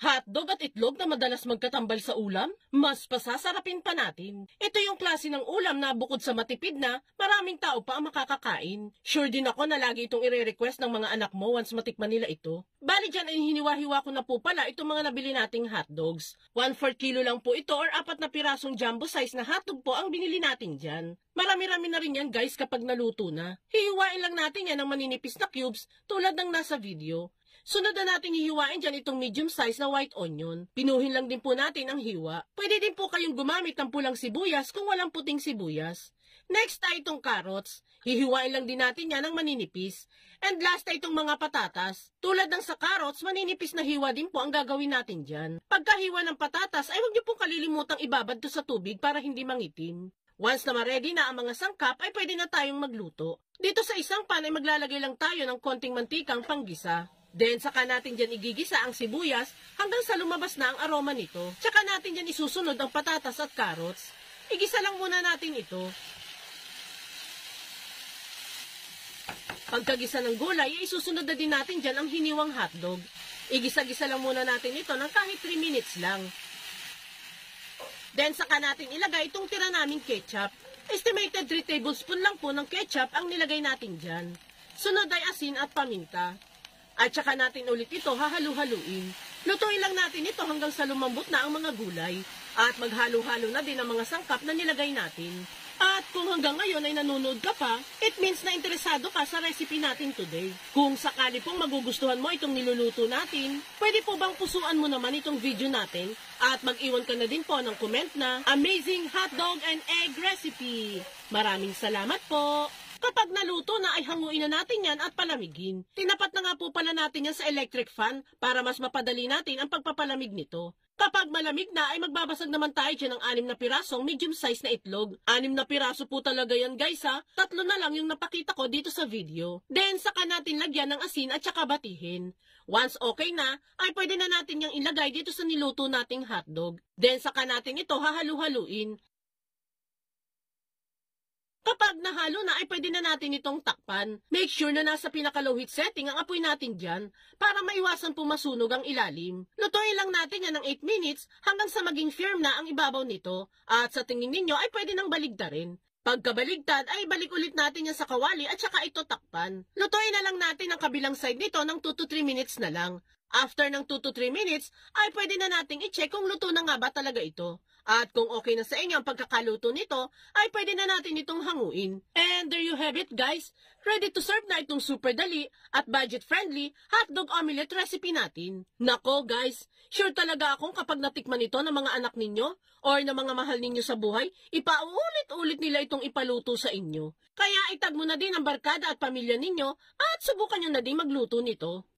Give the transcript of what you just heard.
Hotdog at itlog na madalas magkatambal sa ulam, mas pasasarapin pa natin. Ito yung klase ng ulam na bukod sa matipid na, maraming tao pa ang makakakain. Sure din ako na lagi itong ire-request ng mga anak mo once matikman nila ito. Bali dyan ay hiniwa-hiwa ko na po pala itong mga nabili nating hotdogs. 1/4 kilo lang po ito or 4 na pirasong jumbo size na hotdog po ang binili natin dyan. Marami-rami na rin yan guys kapag naluto na. Hihiwain lang natin yan ng maninipis na cubes tulad ng nasa video. Sunod na natin hihiwain dyan itong medium size na white onion. Pinuhin lang din po natin ang hiwa. Pwede din po kayong gumamit ng pulang sibuyas kung walang puting sibuyas. Next ay itong carrots. Hihiwain lang din natin yan ng maninipis. And last ay itong mga patatas. Tulad ng sa carrots, maninipis na hiwa din po ang gagawin natin dyan. Pagkahiwa ng patatas ay huwag niyo pong kalilimutang ibabad to sa tubig para hindi mangitim. Once na ma-ready na ang mga sangkap ay pwede na tayong magluto. Dito sa isang pan ay maglalagay lang tayo ng konting mantikang panggisa. Then, saka natin dyan igigisa ang sibuyas hanggang sa lumabas na ang aroma nito. Tsaka natin dyan isusunod ang patatas at carrots. Igisa lang muna natin ito. Pagkagisa ng gulay, isusunod na din natin dyan ang hiniwang hotdog. Igisa-gisa lang muna natin ito ng kahit 3 minutes lang. Then, saka natin ilagay itong tira naming ketchup. Estimated 3 tablespoon lang po ng ketchup ang nilagay natin dyan. Sunod ay asin at paminta. At saka natin ulit ito hahalu-haluin. Lutuin lang natin ito hanggang sa lumambot na ang mga gulay. At maghalo-halo na din ang mga sangkap na nilagay natin. At kung hanggang ngayon ay nanonood ka pa, it means na interesado ka sa recipe natin today. Kung sakali pong magugustuhan mo itong niluluto natin, pwede po bang pusuan mo naman itong video natin at mag-iwan ka na din po ng comment na Amazing Hotdog and Egg Recipe. Maraming salamat po! Kapag naluto na ay hanguin na natin yan at palamigin. Tinapat na nga po pala natin yan sa electric fan para mas mapadali natin ang pagpapalamig nito. Kapag malamig na ay magbabasag naman tayo dyan ng 6 na pirasong medium size na itlog. 6 na piraso po talaga yan guys ha. 3 na lang yung napakita ko dito sa video. Then saka natin lagyan ng asin at saka batihin. Once okay na, ay pwede na natin yung ilagay dito sa niluto nating hotdog. Then saka natin ito hahalu-haluin. Kapag nahalo na ay pwede na natin itong takpan. Make sure na nasa pinaka-low heat setting ang apoy natin dyan para maiwasan po masunog ang ilalim. Lutuin lang natin yan ng 8 minutes hanggang sa maging firm na ang ibabaw nito at sa tingin ninyo ay pwede nang baligtarin. Pagkabaligtad ay balik ulit natin yan sa kawali at saka ito takpan. Lutuin na lang natin ang kabilang side nito ng 2 to 3 minutes na lang. After ng 2 to 3 minutes ay pwede na nating i-check kung luto na nga ba talaga ito. At kung okay na sa inyo ang pagkakaluto nito, ay pwede na natin itong hanguin. And there you have it guys. Ready to serve na itong super dali at budget-friendly hotdog omelette recipe natin. Nako guys, sure talaga akong kapag natikman ito ng mga anak ninyo or ng mga mahal ninyo sa buhay, ipaulit-ulit nila itong ipaluto sa inyo. Kaya itag mo na din ang barkada at pamilya ninyo at subukan nyo na din magluto nito.